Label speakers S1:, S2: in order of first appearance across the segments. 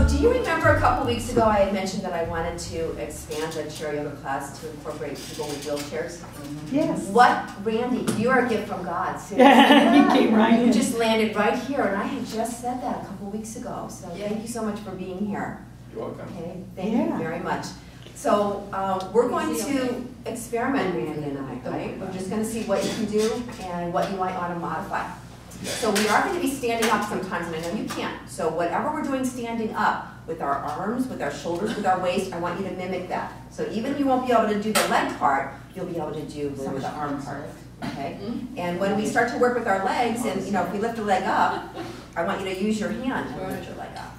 S1: So do you remember a couple weeks ago I had mentioned that I wanted to expand the chair yoga class to incorporate people with wheelchairs?
S2: Yes.
S1: What, Randy, you're a gift from God. Seriously.
S2: You came right
S1: You
S2: in.
S1: just landed right here, and I had just said that a couple weeks ago. So thank you so much for being here.
S3: You're welcome.
S1: Okay, thank you very much. So we're going to experiment, Randy and I, right? We're just going to see what you can do and what you might want to modify. So we are going to be standing up sometimes, and I know you can't. So whatever we're doing standing up, with our arms, with our shoulders, with our waist, I want you to mimic that. So even you won't be able to do the leg part, you'll be able to do some of the arm part. Okay? And when we start to work with our legs, and if we lift a leg up, I want you to use your hand to lift your leg up.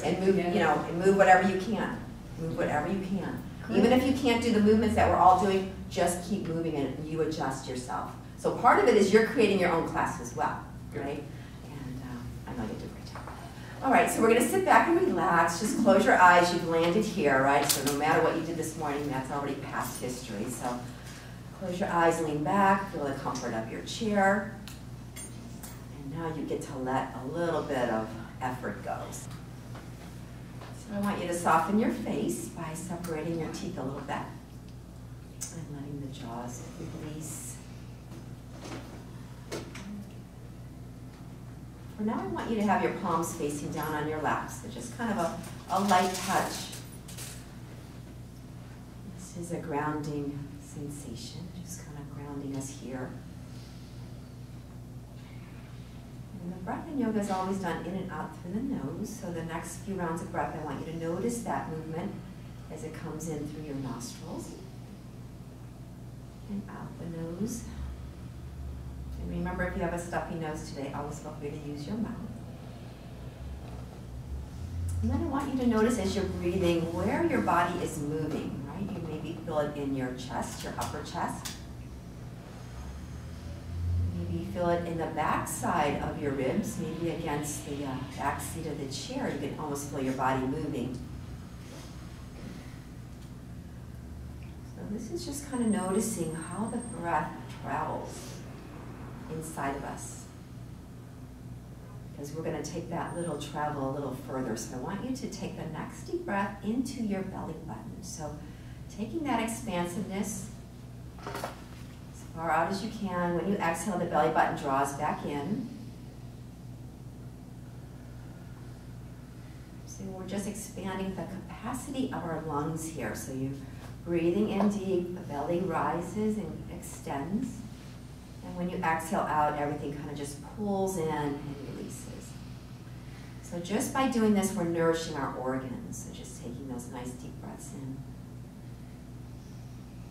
S1: And move, and move whatever you can. Move whatever you can. Even if you can't do the movements that we're all doing, just keep moving and you adjust yourself. So part of it is you're creating your own class as well, right? And I know you do a great job. All right, so we're going to sit back and relax. Just close your eyes. You've landed here, right? So no matter what you did this morning, that's already past history. So close your eyes, lean back, feel the comfort of your chair. And now you get to let a little bit of effort go. So I want you to soften your face by separating your teeth a little bit and letting the jaws release. For now, I want you to have your palms facing down on your lap, so just kind of a light touch. This is a grounding sensation, just kind of grounding us here. And the breath in yoga is always done in and out through the nose, so the next few rounds of breath, I want you to notice that movement as it comes in through your nostrils and out the nose. And remember, if you have a stuffy nose today, always feel free to use your mouth. And then I want you to notice as you're breathing where your body is moving, right? You maybe feel it in your chest, your upper chest. Maybe you feel it in the back side of your ribs, maybe against the back seat of the chair. You can almost feel your body moving. So this is just kind of noticing how the breath travels inside of us, because we're going to take that little travel a little further. So I want you to take the next deep breath into your belly button. So taking that expansiveness as far out as you can. When you exhale, the belly button draws back in. So we're just expanding the capacity of our lungs here. So you're breathing in deep, the belly rises and extends. And when you exhale out, everything kind of just pulls in and releases. So just by doing this, we're nourishing our organs. So just taking those nice deep breaths in.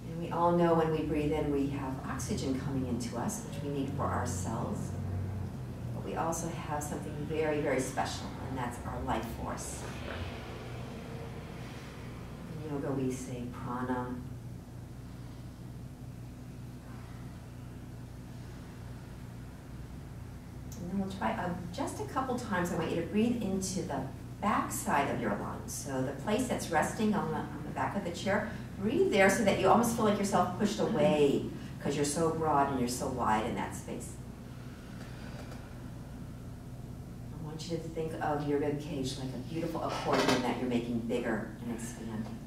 S1: And we all know when we breathe in, we have oxygen coming into us, which we need for our cells. But we also have something very, very special, and that's our life force. In yoga, we say prana. And then we'll try just a couple times. I want you to breathe into the back side of your lungs. So the place that's resting on the back of the chair, breathe there so that you almost feel like yourself pushed away because you're so broad and you're so wide in that space. I want you to think of your rib cage like a beautiful accordion that you're making bigger and expanding.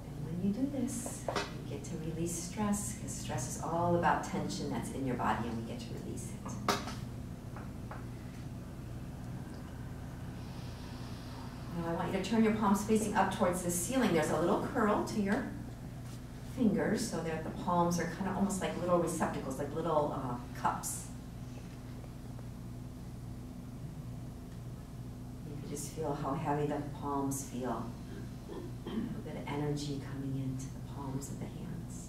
S1: And when you do this, you get to release stress, because stress is all about tension that's in your body, and we get to release it. Now I want you to turn your palms facing up towards the ceiling. There's a little curl to your fingers, so that the palms are kind of almost like little receptacles, like little cups. You can just feel how heavy the palms feel. A little bit of energy coming into the palms of the hands.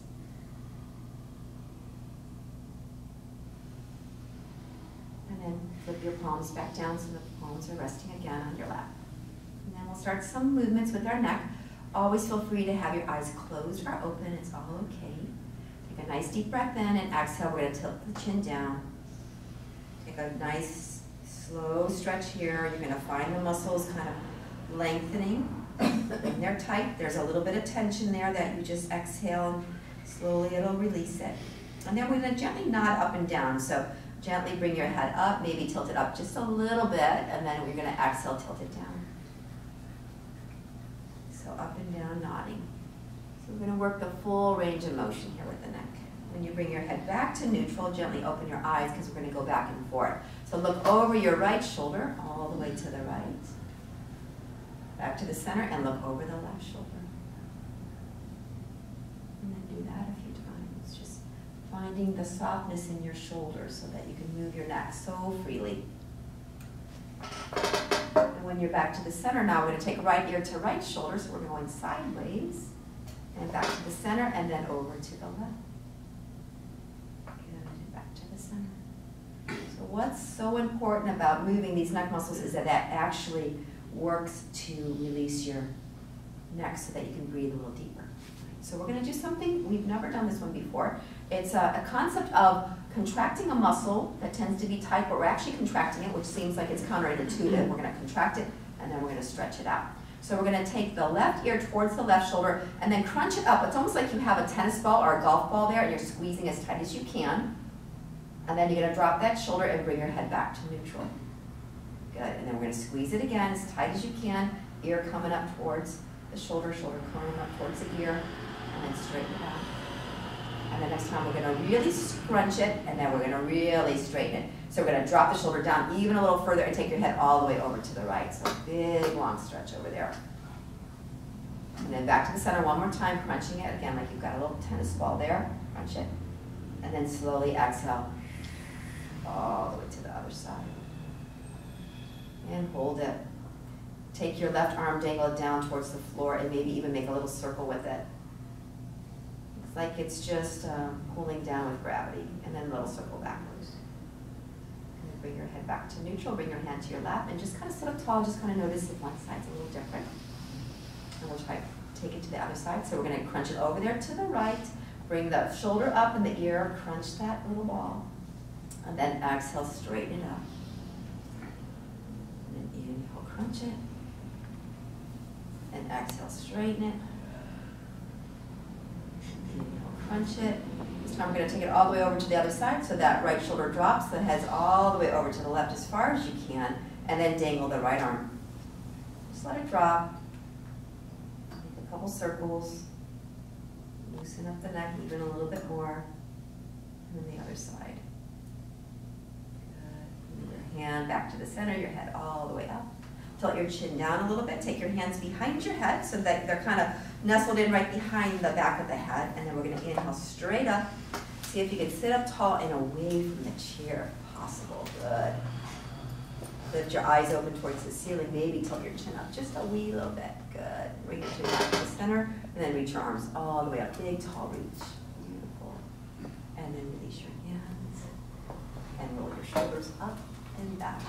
S1: And then flip your palms back down so the palms are resting again on your lap. And then we'll start some movements with our neck. Always feel free to have your eyes closed or open. It's all okay. Take a nice deep breath in and exhale. We're going to tilt the chin down. Take a nice slow stretch here. You're going to find the muscles kind of lengthening. When they're tight, there's a little bit of tension there that you just exhale and slowly it'll release it. And then we're going to gently nod up and down. So Gently bring your head up, maybe tilt it up just a little bit, and then we're going to exhale, tilt it down. So up and down, nodding. So we're going to work the full range of motion here with the neck. When you bring your head back to neutral, gently open your eyes because we're going to go back and forth. So look over your right shoulder, all the way to the right. Back to the center, and look over the left shoulder. And then do that a few times. Just finding the softness in your shoulders so that you can move your neck so freely. And when you're back to the center now, we're going to take right ear to right shoulder, so we're going sideways. And back to the center, and then over to the left. Good, and back to the center. So what's so important about moving these neck muscles is that that actually works to release your neck so that you can breathe a little deeper. So we're going to do something, we've never done this one before. It's a concept of contracting a muscle that tends to be tight, but we're actually contracting it, which seems like it's counterintuitive. We're going to contract it, and then we're going to stretch it out. So we're going to take the left ear towards the left shoulder, and then crunch it up. It's almost like you have a tennis ball or a golf ball there, and you're squeezing as tight as you can. And then you're going to drop that shoulder and bring your head back to neutral. Good, and then we're going to squeeze it again as tight as you can, ear coming up towards the shoulder, shoulder coming up towards the ear, and then straighten it out. And the next time we're going to really scrunch it, and then we're going to really straighten it. So we're going to drop the shoulder down even a little further and take your head all the way over to the right. So big, long stretch over there. And then back to the center one more time, crunching it. Again, like you've got a little tennis ball there. Crunch it. And then slowly exhale all the way to the other side. And hold it. Take your left arm, dangle it down towards the floor, and maybe even make a little circle with it. It's like it's just pulling down with gravity, and then a little circle backwards. And then bring your head back to neutral, bring your hand to your lap, and just kind of sit up tall, just kind of notice if one side's a little different. And we'll try to take it to the other side. So we're going to crunch it over there to the right, bring the shoulder up in the ear, crunch that little ball, and then exhale, straighten it up. And then inhale, crunch it, and exhale, straighten it. Inhale, crunch it. This time we're going to take it all the way over to the other side so that right shoulder drops, the head's all the way over to the left as far as you can, and then dangle the right arm. Just let it drop. Make a couple circles. Loosen up the neck even a little bit more. And then the other side. Good. Move your hand back to the center, your head all the way up. Tilt your chin down a little bit. Take your hands behind your head so that they're kind of nestled in right behind the back of the head. And then we're going to inhale straight up. See if you can sit up tall and away from the chair if possible. Good. Lift your eyes open towards the ceiling. Maybe tilt your chin up just a wee little bit. Good. Bring your chin back to the center. And then reach your arms all the way up. Big, tall reach. Beautiful. And then release your hands. And roll your shoulders up and back.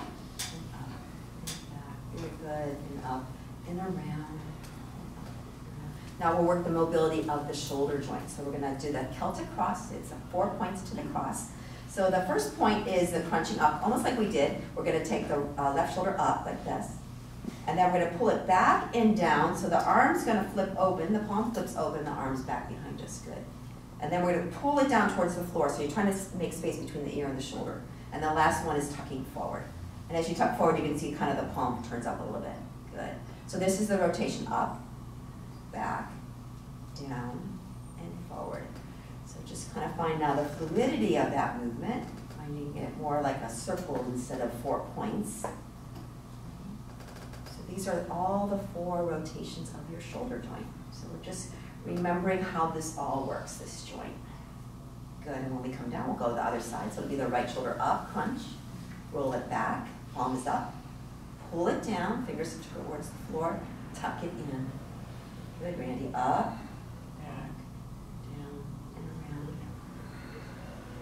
S1: Very good, and up and around. Now we'll work the mobility of the shoulder joint. So we're going to do the Celtic cross. It's 4 points to the cross. So the first point is the crunching up, almost like we did. We're going to take the left shoulder up like this. And then we're going to pull it back and down. So the arm's going to flip open. The palm flips open. The arm's back behind us. Good. And then we're going to pull it down towards the floor. So you're trying to make space between the ear and the shoulder. And the last one is tucking forward. And as you tuck forward, you can see kind of the palm turns up a little bit. Good. So this is the rotation up, back, down, and forward. So just kind of find now the fluidity of that movement, finding it more like a circle instead of 4 points. So these are all the 4 rotations of your shoulder joint. So we're just remembering how this all works, this joint. Good. And when we come down, we'll go to the other side. So it'll be the right shoulder up, crunch, roll it back. Palms up, pull it down, fingers towards the floor, tuck it in. Good, Randy, up, back, down, and around.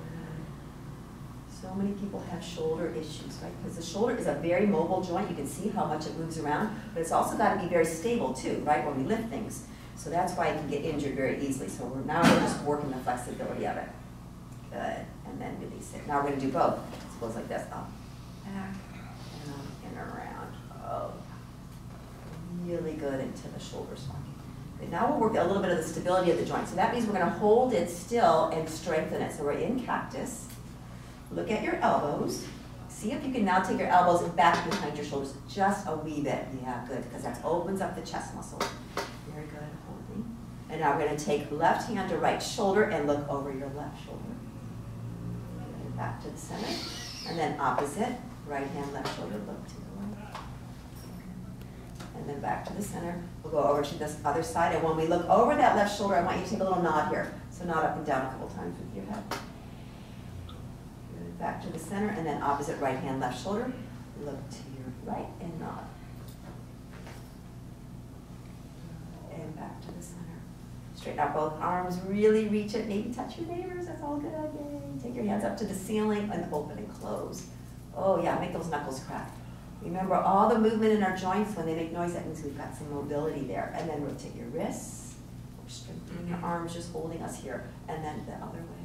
S1: Good. So many people have shoulder issues, right? Because the shoulder is a very mobile joint. You can see how much it moves around, but it's also got to be very stable too, right, when we lift things. So that's why it can get injured very easily. So now we're just working the flexibility of it. Good, and then release it. Now we're going to do both. So it goes like this, up, back, and around. Oh, really good into the shoulder spine. Good. Now we'll work a little bit of the stability of the joint. So that means we're going to hold it still and strengthen it. So we're in cactus. Look at your elbows. See if you can now take your elbows back behind your shoulders just a wee bit. Yeah, good, because that opens up the chest muscles. Very good, holding. And now we're going to take left hand to right shoulder and look over your left shoulder. Good, back to the center. And then opposite, right hand, left shoulder, look to the right. And then back to the center. We'll go over to this other side. And when we look over that left shoulder, I want you to take a little nod here. So nod up and down a couple times with your head. Good, back to the center. And then opposite, right hand, left shoulder. Look to your right and nod. And back to the center. Straighten out both arms. Really reach it. Maybe touch your neighbors. That's all good. Yay. Take your hands up to the ceiling and open and close. Oh yeah, make those knuckles crack. Remember all the movement in our joints, when they make noise, that means we've got some mobility there. And then rotate your wrists, or strengthening your arms, just holding us here. And then the other way.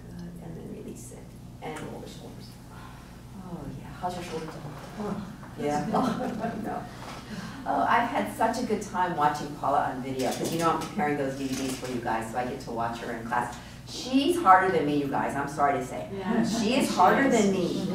S1: Good, and then release it. And roll the shoulders. Oh yeah, how's your shoulder doing? Oh, yeah, oh, no. Oh, I've had such a good time watching Paula on video, because you know I'm preparing those DVDs for you guys, so I get to watch her in class. She's harder than me, you guys, I'm sorry to say. Yeah. She is harder than me.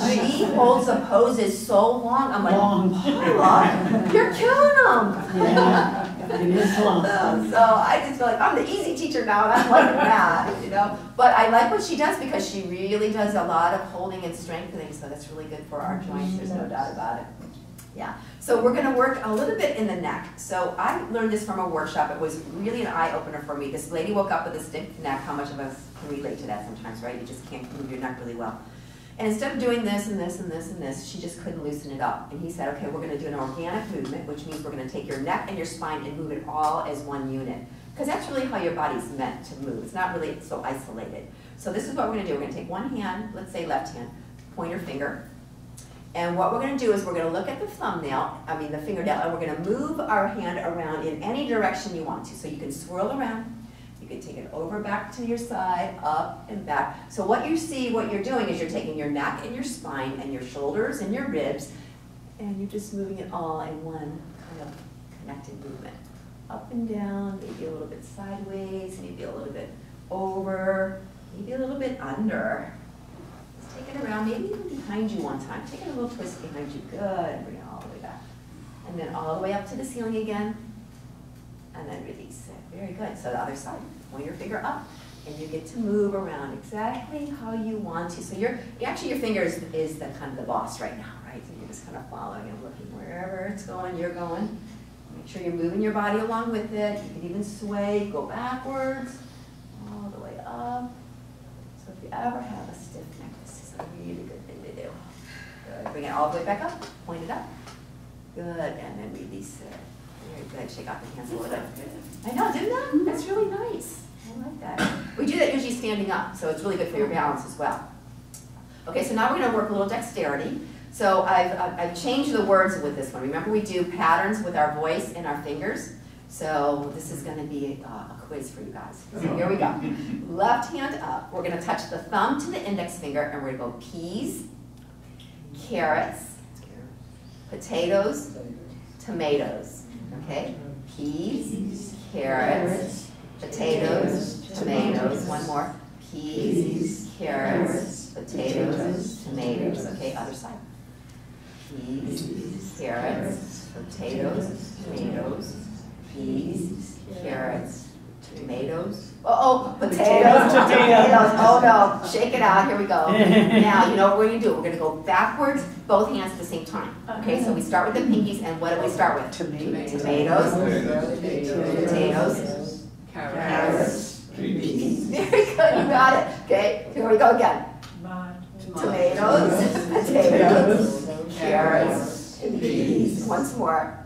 S1: She holds the poses so long, I'm like, Paula, you're killing them.
S2: Yeah, it is long.
S1: So I just feel like I'm the easy teacher now, and I'm liking that, you know. But I like what she does, because she really does a lot of holding and strengthening, so that's really good for our joints, there's no doubt about it. Yeah, so we're going to work a little bit in the neck. So I learned this from a workshop. It was really an eye-opener for me. This lady woke up with a stiff neck. How much of us can relate to that sometimes, right? You just can't move your neck really well. And instead of doing this and this and this and this, she just couldn't loosen it up. And he said, okay, we're going to do an organic movement, which means we're going to take your neck and your spine and move it all as one unit. Because that's really how your body's meant to move. It's not really so isolated. So this is what we're going to do. We're going to take one hand, let's say left hand, pointer finger. And what we're going to do is we're going to look at the the fingernail, and we're going to move our hand around in any direction you want to. So you can swirl around, you can take it over back to your side, up and back. So what you see, what you're doing is you're taking your neck and your spine and your shoulders and your ribs, and you're just moving it all in one kind of connected movement. Up and down, maybe a little bit sideways, maybe a little bit over, maybe a little bit under. Take it around, maybe even behind you one time. Take it a little twist behind you. Good. Bring it all the way back. And then all the way up to the ceiling again. And then release it. Very good. So the other side. Point your finger up. And you get to move around exactly how you want to. So actually your finger is the kind of the boss right now, right? So you're just kind of following and looking wherever it's going, you're going. Make sure you're moving your body along with it. You can even sway, go backwards, all the way up. So if you ever have a stiff neck, this is a really good thing to do. Good. Bring it all the way back up, point it up. Good, and then release it. Very good. Shake off the hands a little bit. I know, didn't that? That's really nice. I like that. We do that usually standing up, so it's really good for your balance as well. Okay, so now we're going to work a little dexterity. So I've changed the words with this one. Remember, we do patterns with our voice and our fingers. So this is going to be a quiz for you guys. So here we go. Left hand up. We're going to touch the thumb to the index finger, and we're going to go peas, carrots, potatoes, tomatoes. Okay? Peas, carrots, potatoes, tomatoes. One more. Peas, carrots, potatoes, tomatoes. Okay, other side. Peas, carrots, potatoes, tomatoes. Peas, carrots, tomatoes. Potatoes. Oh no, shake it out. Here we go. Now, you know what we're going to do? We're going to go backwards, both hands at the same time. Okay, so we start with the pinkies, and what do we start with? Tomatoes, potatoes, carrots, peas. Very good, you got it. Okay, here we go again. Tomatoes, potatoes, carrots, peas. Once more.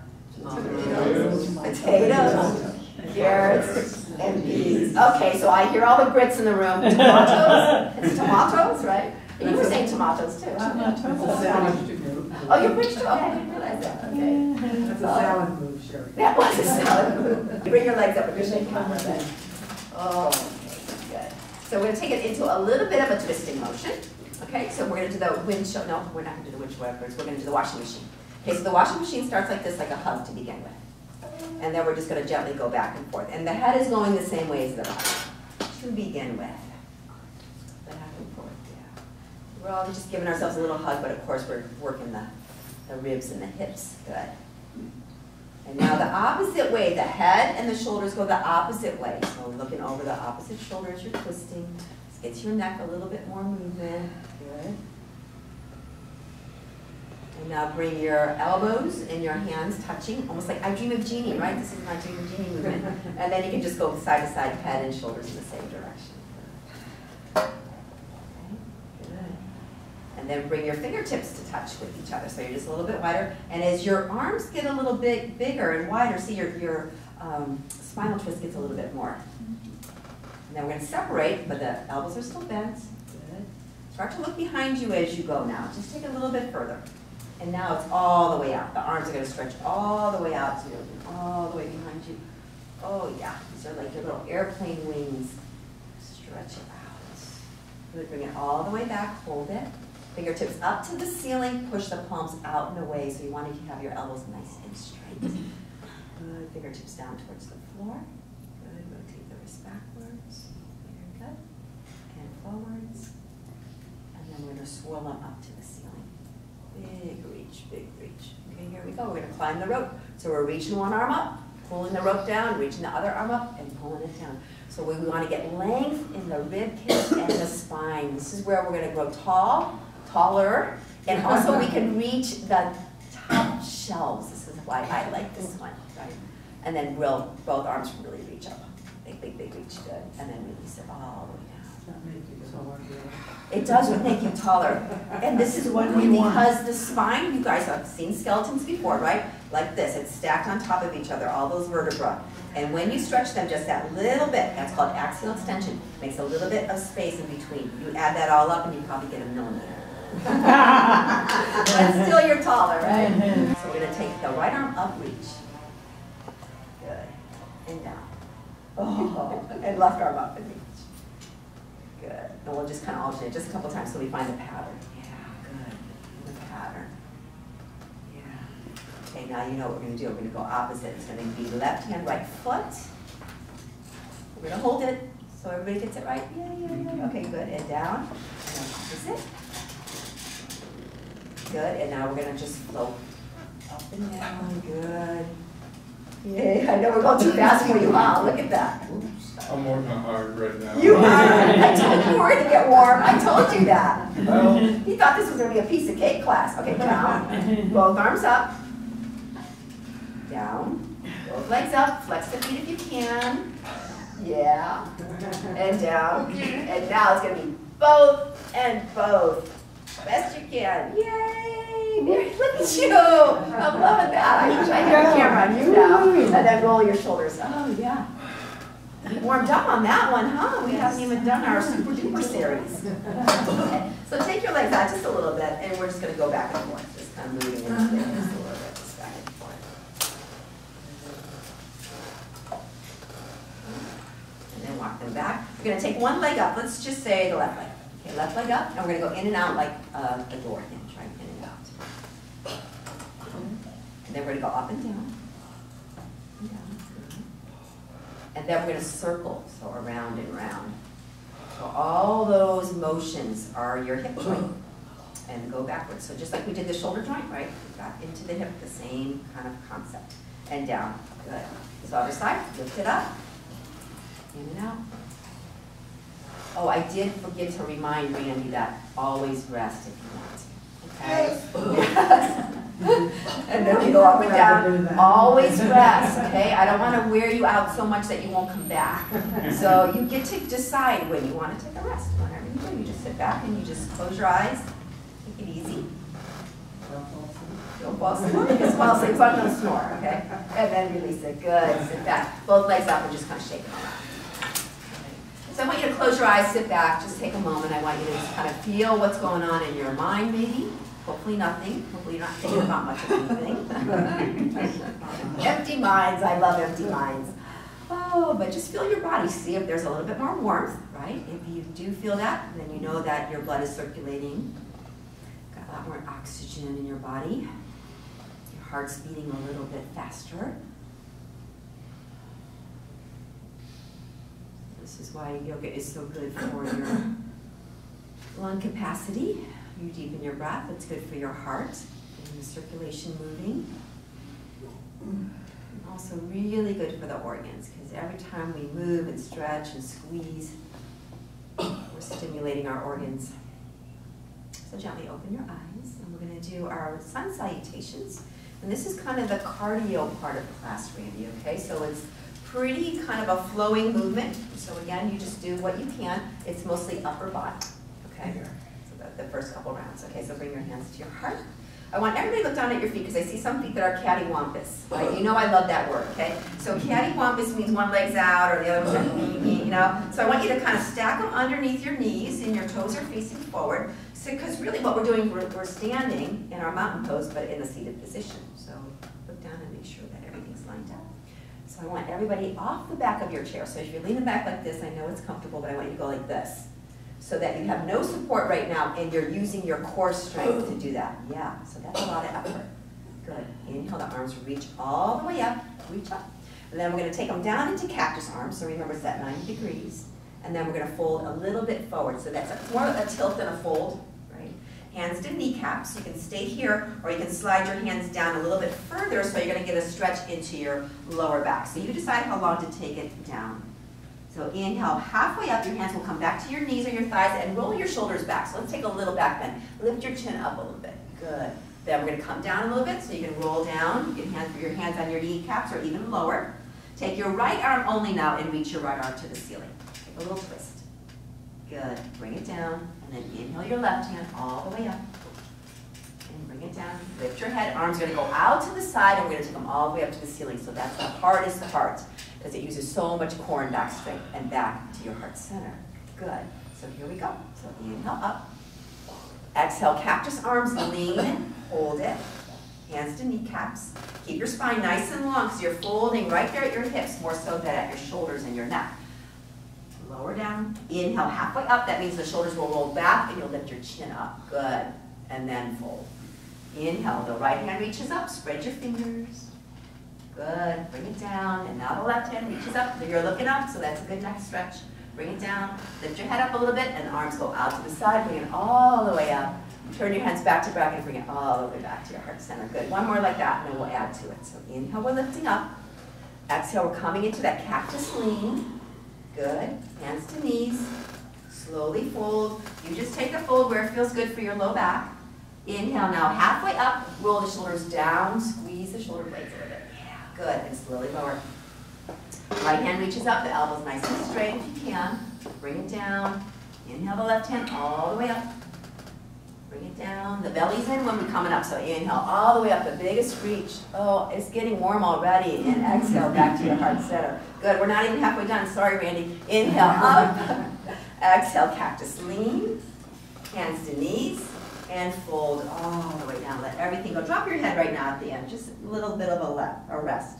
S1: Tomatoes, potatoes, carrots, and peas. Okay, so I hear all the Brits in the room. Tomatoes? It's tomatoes, right? And you were saying tomatoes too. Oh, you're British too? Okay, I didn't realize that. Okay.
S3: That's a salad move, Sherry.
S1: That was a salad move. Bring your legs up and you're shaking on that. Oh, okay, good. So we're going to take it into a little bit of a twisting motion. Okay, so we're going to do the windshield. No, we're not going to do the windshield first. We're going to do the washing machine. Okay, so the washing machine starts like this, like a hug to begin with. And then we're just going to gently go back and forth. And the head is going the same way as the body to begin with. Back and forth, yeah. We're all just giving ourselves a little hug, but of course we're working the ribs and the hips. Good. And now the opposite way, the head and the shoulders go the opposite way. So looking over the opposite shoulder as you're twisting. This gets your neck a little bit more movement. Good. And now bring your elbows and your hands touching, almost like I Dream of Jeannie, right? This is my Dream of Jeannie movement. And then you can just go side to side, head and shoulders in the same direction. Okay, good. And then bring your fingertips to touch with each other. So you're just a little bit wider. And as your arms get a little bit bigger and wider, see your spinal twist gets a little bit more. And then we're going to separate, but the elbows are still bent. Good. Start to look behind you as you go now. Just take it a little bit further. And now it's all the way out. The arms are going to stretch all the way out to you, all the way behind you. Oh yeah, these are like your little airplane wings. Stretch it out. Good, bring it all the way back, hold it. Fingertips up to the ceiling, push the palms out and away. So you want to have your elbows nice and straight. Good, fingertips down towards the floor. Good, rotate the wrist backwards. Very good. And forwards. And then we're going to swirl them up to the ceiling. Big reach, big reach. Okay, here we go. We're going to climb the rope. So we're reaching one arm up, pulling the rope down, reaching the other arm up, and pulling it down. So we want to get length in the rib cage and the spine. This is where we're going to grow tall, taller, and also we can reach the top shelves. This is why I like this one, right? And then both arms really reach up. Big, big, big reach, good. And then release it all the way down. It does make you taller. And this is because the spine, you guys have seen skeletons before, right? Like this, it's stacked on top of each other, all those vertebrae. And when you stretch them just that little bit, that's called axial extension, makes a little bit of space in between. You add that all up and you probably get a millimeter. But still you're taller, right? So we're going to take the right arm up, reach. Good. And down. Oh, and left arm up and reach. Good. And we'll just kind of alternate just a couple times so we find the pattern. Yeah, good. The pattern. Yeah. Okay, now you know what we're going to do. We're going to go opposite. It's going to be left hand, right foot. We're going to hold it so everybody gets it right. Yeah. Okay, good. And down. And then opposite. Good. And now we're going to just float up and down. Good. Yay. I know we're going too fast for you, huh? Look at that. Oops.
S4: I'm working hard right now.
S1: You are. I told you were to get warm. I told you that.
S4: Well,
S1: He thought this was going to be a piece of cake class. Okay, down. Both arms up. Down. Both legs up. Flex the feet if you can. Yeah. And down. And now it's going to be both and both. Best you can. Yay! Mary, look at you. I'm loving that. I wish I had a camera on you now. And then roll your shoulders. Oh, yeah. We warmed up on that one, huh? We haven't even done our super duper series. Okay. So take your legs out just a little bit, and we're just going to go back and forth. Just kind of moving into the hips a little bit, just back and forth. And then walk them back. We're going to take one leg up. Let's just say the left leg. Okay, left leg up, and we're going to go in and out like a door hinge, right? In and out. And then we're going to go up and down. And down. And then we're going to circle, so around and round. So all those motions are your hip joint. And go backwards. So just like we did the shoulder joint, right? We got into the hip, the same kind of concept. And down. Good. So other side, lift it up. In and out. Oh, I did forget to remind Randy that always rest if you want to. Okay? And then we go up and down. Always rest, okay? I don't want to wear you out so much that you won't come back. So you get to decide when you want to take a rest. Whenever you do, you just sit back and you just close your eyes. Take it easy. Don't fall asleep. Just fall asleep, but don't snore, okay? And then release it. Good. Sit back. Both legs up and just kind of shake them around. So I want you to close your eyes, sit back, just take a moment. I want you to just kind of feel what's going on in your mind, maybe. Hopefully nothing. Hopefully you're not thinking about much of anything. Empty minds. I love empty minds. Oh, but just feel your body. See if there's a little bit more warmth, right? If you do feel that, then you know that your blood is circulating. Got a lot more oxygen in your body. Your heart's beating a little bit faster. This is why yoga is so good for your Lung capacity. You deepen your breath. It's good for your heart and the circulation moving. Also really good for the organs because every time we move and stretch and squeeze, we're stimulating our organs. So gently open your eyes, and we're going to do our sun salutations. And this is kind of the cardio part of class, Randy, okay? So it's pretty kind of a flowing movement. So again, you just do what you can. It's mostly upper body, okay? So the first couple rounds. Okay, so bring your hands to your heart. I want everybody to look down at your feet because I see some feet that are cattywampus, right? You know I love that word, okay? So cattywampus means one leg's out or the other one's you know? So I want you to kind of stack them underneath your knees and your toes are facing forward. So, because really what we're doing, we're standing in our mountain pose, but in a seated position. So look down and make sure that everything's lined up. So I want everybody off the back of your chair. So if you're leaning back like this, I know it's comfortable, but I want you to go like this. So that you have no support right now and you're using your core strength to do that. Yeah, so that's a lot of effort. Good. Inhale, the arms reach all the way up, reach up. And then we're going to take them down into cactus arms. So remember, it's at 90 degrees. And then we're going to fold a little bit forward. So that's more of a tilt than a fold, right? Hands to kneecaps. You can stay here or you can slide your hands down a little bit further so you're going to get a stretch into your lower back. So you decide how long to take it down. So inhale, halfway up, your hands will come back to your knees or your thighs and roll your shoulders back. So let's take a little back bend. Lift your chin up a little bit. Good. Then we're going to come down a little bit so you can roll down. You can put your hands on your kneecaps or even lower. Take your right arm only now and reach your right arm to the ceiling. Take a little twist. Good. Bring it down. And then inhale your left hand all the way up. And bring it down. Lift your head. Arms are going to go out to the side and we're going to take them all the way up to the ceiling. So that's the hardest part. Because it uses so much core and back strength and back to your heart center. Good. So here we go. So inhale up. Exhale, cactus arms, lean, hold it. Hands to kneecaps. Keep your spine nice and long because you're folding right there at your hips, more so than at your shoulders and your neck. Lower down. Inhale, halfway up. That means the shoulders will roll back and you'll lift your chin up. Good. And then fold. Inhale, the right hand reaches up. Spread your fingers. Good. Bring it down. And now the left hand reaches up. So you're looking up, so that's a good neck stretch. Bring it down. Lift your head up a little bit, and the arms go out to the side. Bring it all the way up. Turn your hands back to back and bring it all the way back to your heart center. Good. One more like that, and then we'll add to it. So inhale, we're lifting up. Exhale, we're coming into that cactus lean. Good. Hands to knees. Slowly fold. You just take a fold where it feels good for your low back. Inhale now, halfway up. Roll the shoulders down. Squeeze the shoulder blades a little bit. Good, and slowly lower. Right hand reaches up, the elbows nice and straight if you can. Bring it down. Inhale the left hand all the way up. Bring it down. The belly's in when we're coming up, so inhale all the way up, the biggest reach. Oh, it's getting warm already. And exhale back to your heart center. Good, we're not even halfway done. Sorry, Randy. Inhale up. Exhale, cactus lean. Hands to knees. And fold all the way down. Let everything go. Drop your head right now at the end. Just a little bit of a rest.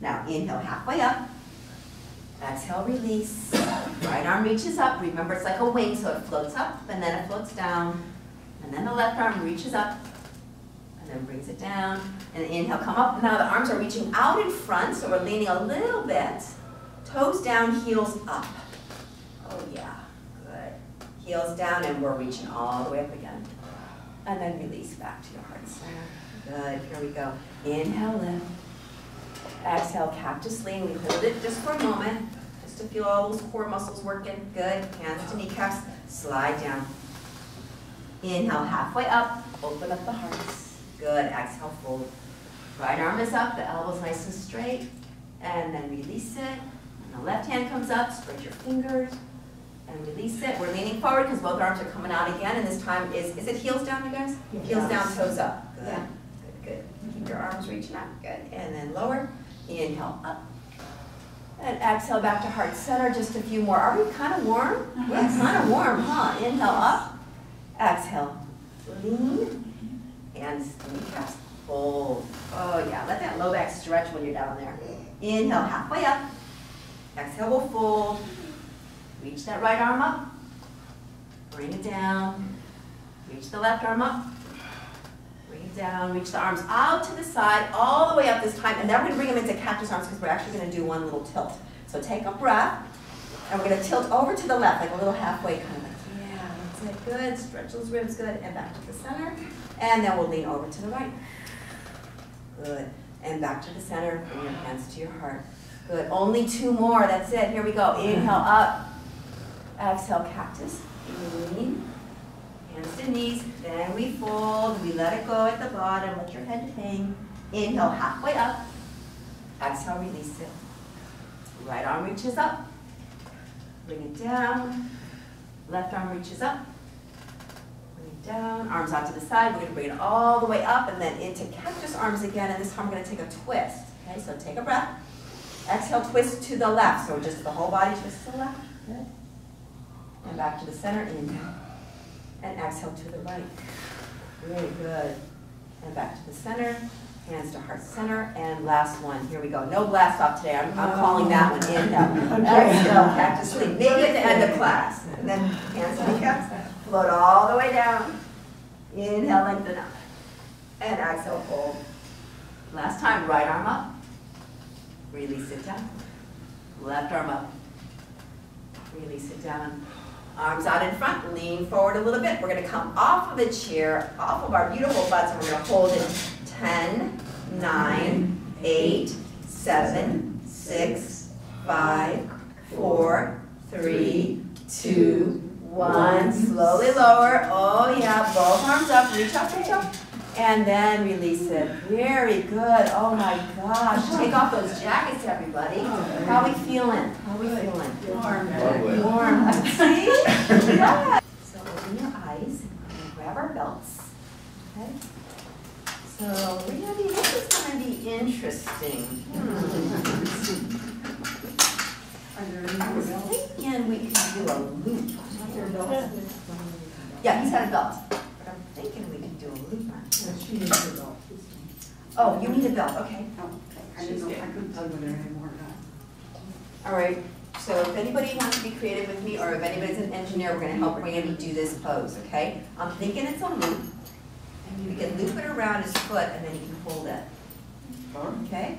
S1: Now, inhale halfway up. Exhale, release. Right arm reaches up. Remember, it's like a wing, so it floats up, and then it floats down. And then the left arm reaches up, and then brings it down. And inhale, come up. Now the arms are reaching out in front, so we're leaning a little bit. Toes down, heels up. Oh, yeah. Good. Heels down, and we're reaching all the way up again. And then release back to your heart center. Good, here we go. Inhale, lift. Exhale, cactus lean. We hold it just for a moment, just to feel all those core muscles working. Good, hands to kneecaps, slide down. Inhale, halfway up, open up the hearts. Good, exhale, fold. Right arm is up, the elbows nice and straight. And then release it. And the left hand comes up, spread your fingers. And release it. We're leaning forward because both arms are coming out again. And this time is it heels down, you guys? Yes. Heels down, toes up. Good. Yeah. Good, good. Keep your arms reaching up. Good. And then lower. Inhale up. And exhale back to heart center. Just a few more. Are we kind of warm? Yeah, kind of warm, huh? Inhale up. Exhale. Lean. Hands to kneecaps. Fold. Oh, yeah. Let that low back stretch when you're down there. Inhale halfway up. Exhale, we'll fold. Reach that right arm up, bring it down, reach the left arm up, bring it down, reach the arms out to the side, all the way up this time, and then we're going to bring them into cactus arms because we're actually going to do one little tilt. So take a breath, and we're going to tilt over to the left, like a little halfway kind of like, yeah, that's it, good. Stretch those ribs, good. And back to the center. And then we'll lean over to the right. Good. And back to the center. Bring your hands to your heart. Good. Only 2 more. That's it. Here we go. Inhale up. Exhale, cactus. Lean. Hands to knees. Then we fold. We let it go at the bottom. Let your head hang. Inhale halfway up. Exhale, release it. Right arm reaches up. Bring it down. Left arm reaches up. Bring it down. Arms out to the side. We're going to bring it all the way up and then into cactus arms again. And this time we're going to take a twist. Okay, so take a breath. Exhale, twist to the left. So just the whole body twist to the left. Good. And back to the center. Inhale. And exhale to the right. Very good. And back to the center. Hands to heart center. And last one. Here we go. No blast off today. I'm calling that one. Inhale. Exhale. Cactus lean. Maybe at the end of class. And then hands to the calves. Float all the way down. Inhale, lengthen up. And exhale, fold. Last time. Right arm up. Release it down. Left arm up. Release it down. Arms out in front. Lean forward a little bit. We're going to come off of the chair, off of our beautiful butts, and we're going to hold it 10, 9, 8, 7, 6, 5, 4, 3, 2, 1. Slowly lower. Oh yeah, both arms up. Reach up, reach up. And then release it. Very good. Oh my gosh. Take off those jackets, everybody. How are we feeling? How are we feeling?
S4: Lovely.
S1: Warm. See? Yeah. So open your eyes and grab our belts. Okay? So Randy, this is going to be interesting. I was thinking we could do a loop. Yeah, he's got a belt. But I'm thinking we could do a loop on.
S3: She needs her belt.
S1: Oh, you need a belt, okay.
S3: I didn't know if I could play with her anymore.
S1: All right, so if anybody wants to be creative with me, or if anybody's an engineer, we're going to help Randy do this pose, okay? I'm thinking it's a loop. And you can loop it around his foot, and then you can hold it. Okay?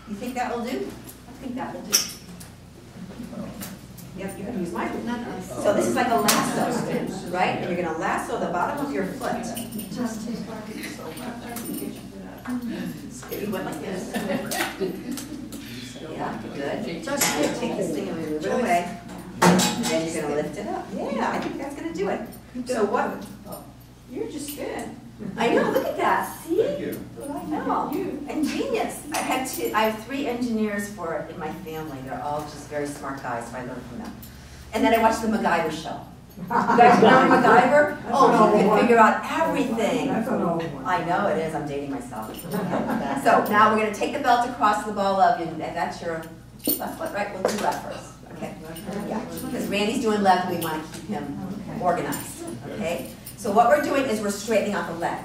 S1: You think that will do? I think that will do. Yep, you're going to use my loop. So this is like a lasso, right? And you're going to lasso the bottom of your foot. If you went like this. Yeah, good. Take this thing and move it away. And then you're going to lift it up. Yeah, I think that's going to do it. So what? You're just good. I know, look at that. See?
S4: Thank you.
S1: I know. Ingenious. I have 3 engineers in my family. They're all just very smart guys, so I learned from them. And then I watched the MacGyver show. You guys remember MacGyver? Oh, he could figure out everything.
S3: That's an old one.
S1: I know it is. I'm dating myself. So now we're going to take the belt across the ball of you, and that's your left foot, right? We'll do left first. Okay? Yeah. Because Randy's doing left, and we want to keep him organized. Okay? So what we're doing is we're straightening out the leg.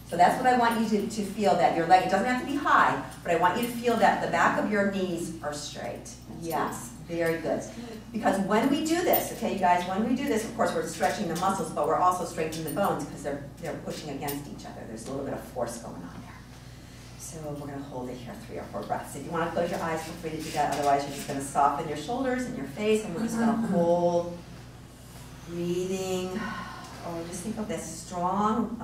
S1: So that's what I want you to feel, that your leg, it doesn't have to be high, but I want you to feel that the back of your knees are straight. Yes, very good. Because when we do this, okay, you guys, when we do this, of course, we're stretching the muscles, but we're also strengthening the bones because they're pushing against each other. There's a little bit of force going on there. So we're going to hold it here 3 or 4 breaths. If you want to close your eyes, feel free to do that. Otherwise, you're just going to soften your shoulders and your face, and we're just going to hold, breathing. Oh, just think of this strong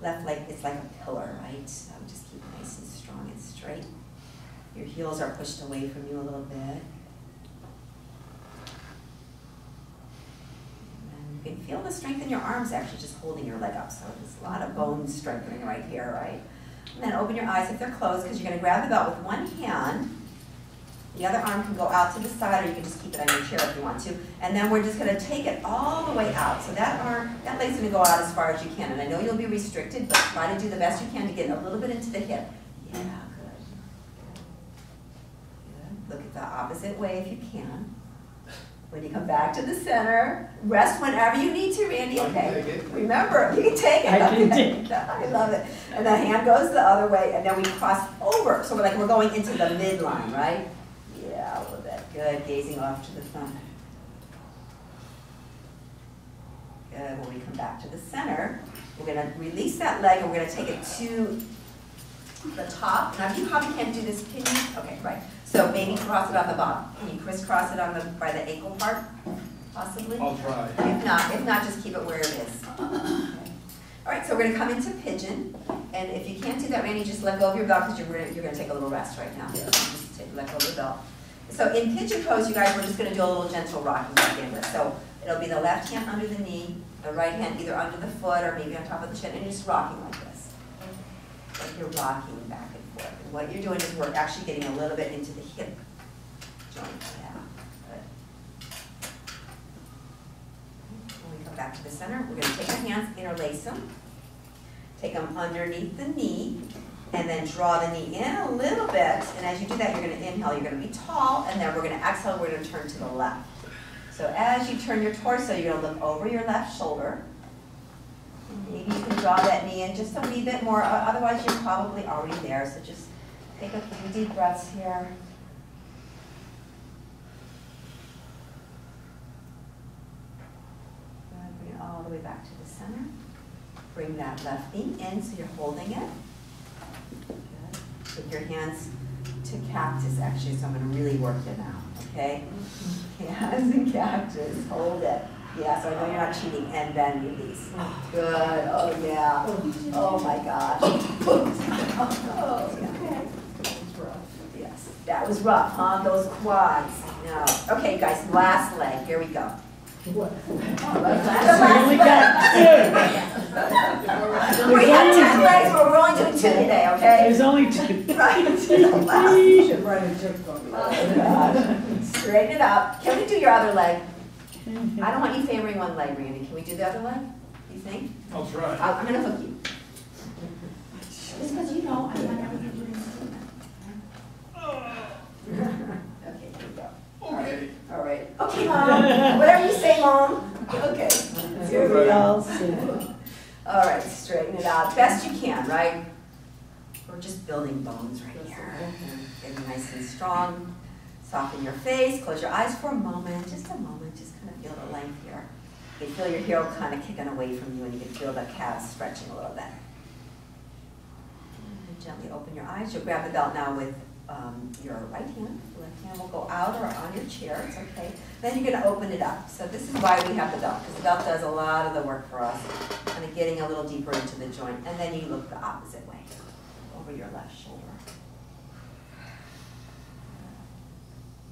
S1: left leg. It's like a pillar, right? So just keep it nice and strong and straight. Your heels are pushed away from you a little bit. And you can feel the strength in your arms actually just holding your leg up. So there's a lot of bone strengthening right here, right? And then open your eyes if they're closed, because you're going to grab the belt with one hand. The other arm can go out to the side, or you can just keep it on your chair if you want to. And then we're just going to take it all the way out. So that leg's going to go out as far as you can. And I know you'll be restricted, but try to do the best you can to get a little bit into the hip. Yeah, good. Good. Look at the opposite way if you can. When you come back to the center, rest whenever you need to, Randy. Okay. Remember, you can take it.
S2: I can take it.
S1: I love it. And the hand goes the other way, and then we cross over. So we're going into the midline, right? Yeah, a little bit. Good. Gazing off to the front. Good. When we come back to the center, we're going to release that leg, and we're going to take it to the top. Now, you probably can't do this, can you? Okay, right. So maybe cross it on the bottom. Can you crisscross it on by the ankle part? possibly?
S4: I'll try.
S1: If not, just keep it where it is. Okay. All right, so we're gonna come into Pigeon, and if you can't do that, Randy, just let go of your belt because you're gonna take a little rest right now.
S2: Yeah.
S1: Just let go of your belt. So in Pigeon pose, you guys, we're just gonna do a little gentle rocking to begin with. So it'll be the left hand under the knee, the right hand either under the foot or maybe on top of the chin, and you're just rocking like this. Like you're rocking back and forth. And what you're doing is we're actually getting a little bit into the hip joint. Yeah, good. When we come back to the center, we're gonna take our hands, interlace them, take them underneath the knee, and then draw the knee in a little bit. And as you do that, you're gonna inhale, you're gonna be tall, and then we're gonna exhale, we're gonna turn to the left. So as you turn your torso, you're gonna look over your left shoulder. And maybe you can draw that knee in just a wee bit more, otherwise you're probably already there. So just take a few deep breaths here. Good. Bring it all the way back to the center. Bring that left knee in so you're holding it. Good. Take your hands to cactus actually, so I'm gonna really work it now, okay? Hands and cactus, hold it. Yeah, so I know you're not cheating, and then release. Good, oh yeah. Oh my gosh. Oh, okay. Yes, that was rough, huh? Those quads. No. Okay, guys, last leg, here we go.
S2: What?
S1: We have 10 legs, but we're only doing 2 today, okay?
S2: There's only 2.
S1: Right.
S3: You should write a joke on me.
S1: Oh, God. Straighten it up. Can we do your other leg? I don't want you favoring one leg, Randy. Can we do the other leg? You think?
S4: I'll try.
S1: I'm going to hook you. Just because you know I want everything to do. Okay, here we go.
S4: Okay.
S1: All right. Okay, Mom. Whatever you say, Mom. Okay.
S2: Here we go.
S1: All right, straighten it out. Best you can, right? We're just building bones right here. Getting nice and strong. Soften your face. Close your eyes for a moment. Just a moment. Just kind of feel the length here. You can feel your heel kind of kicking away from you, and you can feel the calves stretching a little bit. And gently open your eyes. You'll grab the belt now with your right hand. The left hand will go out or on your chair. It's okay. Then you're going to open it up. So this is why we have the belt, because the belt does a lot of the work for us, kind of getting a little deeper into the joint. And then you look the opposite way, over your left shoulder.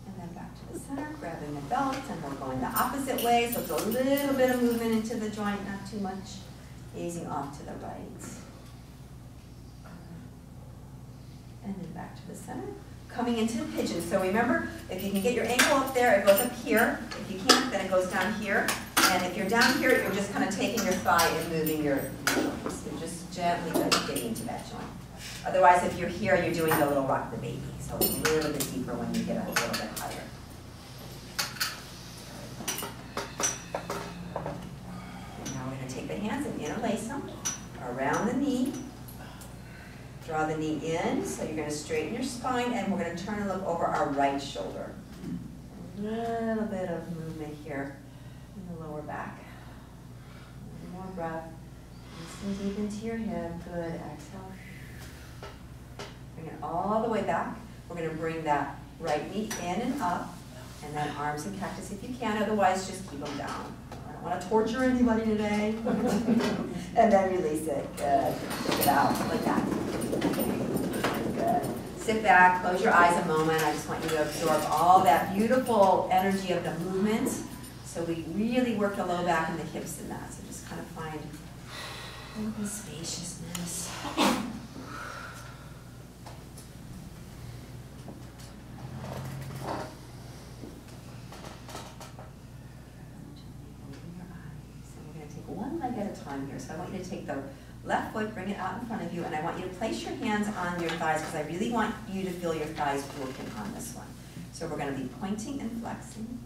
S1: And then back to the center, grabbing the belt, and we're going the opposite way. So it's a little bit of movement into the joint, not too much. Gazing off to the right. And then back to the center. Coming into the pigeon. So remember, if you can get your ankle up there, it goes up here. If you can't, then it goes down here. And if you're down here, you're just kind of taking your thigh and moving your joints. You're just gently getting into that joint. Otherwise, if you're here, you're doing the little rock the baby. So it's a little bit deeper when you get a little bit higher. And now we're going to take the hands and interlace them around the knee. Draw the knee in, so you're going to straighten your spine, and we're going to turn and look over our right shoulder. A little bit of movement here in the lower back. One more breath. Listen deep into your hip. Good. Exhale. Bring it all the way back. We're going to bring that right knee in and up, and then arms and cactus if you can. Otherwise, just keep them down. I don't want to torture anybody today. And then release it. Good. Take it out like that. Good. Sit back, close your eyes a moment. I just want you to absorb all that beautiful energy of the movement. So we really work the low back and the hips in that. So just kind of find open spaciousness. One leg at a time here. So I want you to take the left foot, bring it out in front of you, and I want you to place your hands on your thighs because I really want you to feel your thighs working on this one. So we're going to be pointing and flexing.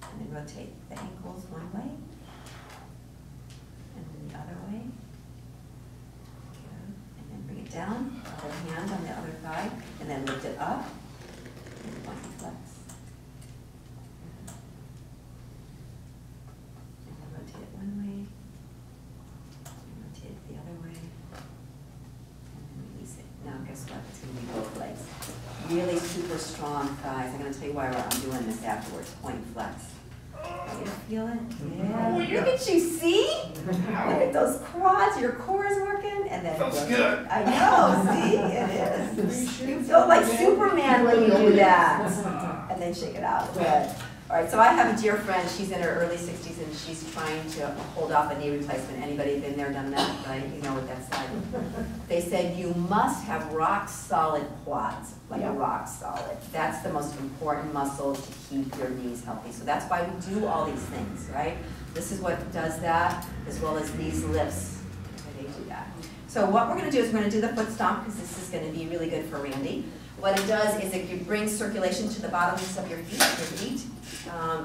S1: And then rotate the ankles one way, and then the other way. Good. And then bring it down, other hand on the other thigh, and then lift it up, and point and flex. Rotate it one way, and rotate it the other way, and then release it. Now guess what? It's going to be both legs. Really super strong thighs. I'm going to tell you why I'm doing this afterwards. Point flex. You feel it? Yeah. Look at you, see? Look at those quads, your core is working. And then
S4: Feels good.
S1: I know, see? It is. You feel like Superman when you do that. And then shake it out. Good. All right, so I have a dear friend. She's in her early 60s, and she's trying to hold off a knee replacement. Anybody been there, done that, right? You know what that's like. They said you must have rock solid quads, like a rock solid. That's the most important muscle to keep your knees healthy. So that's why we do all these things, right? This is what does that, as well as these lifts. They do that. So what we're going to do is we're going to do the foot stomp, because this is going to be really good for Randy. What it does is it brings circulation to the bottoms of your feet.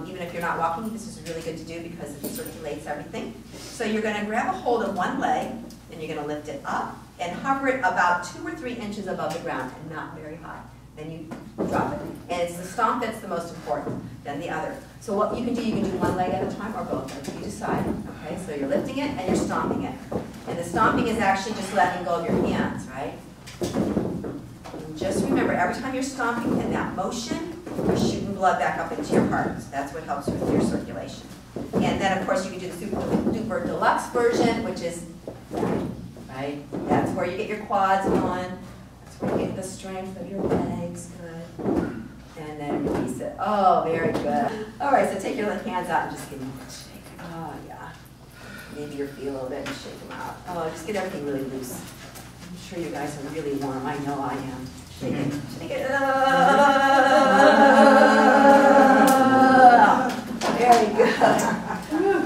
S1: Even if you're not walking, this is really good to do because it circulates everything. So you're going to grab a hold of one leg, and you're going to lift it up and hover it about 2 or 3 inches above the ground, and not very high. Then you drop it. And it's the stomp that's the most important, then the other. So what you can do one leg at a time or both, like you decide. Okay, so you're lifting it and you're stomping it. And the stomping is actually just letting go of your hands, right? And just remember, every time you're stomping in that motion, you're shooting blood back up into your heart. So that's what helps with your circulation. And then, of course, you can do the super deluxe version, which is right? That's where you get your quads going. That's where you get the strength of your legs. Good. And then release it. Oh, very good. All right, so take your hands out and just give them a shake. Oh, yeah. Maybe your feet a little bit and shake them out. Oh, just get everything really loose. I'm sure you guys are really warm. I know I am. Shake it. Shake it. Very good.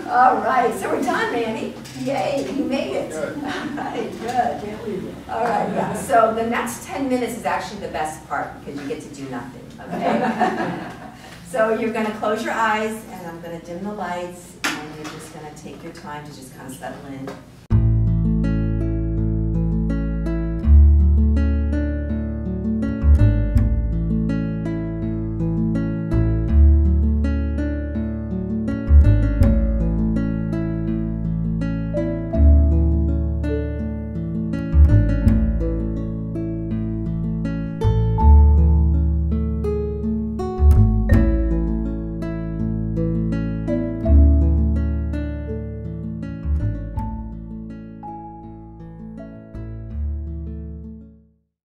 S1: All right, so we're done, Randy. Yay, you made it.
S4: Good.
S1: All right, good. All right, yeah. So the next 10 minutes is actually the best part because you get to do nothing, okay? So you're going to close your eyes, and I'm going to dim the lights, and you're just going to take your time to just kind of settle in.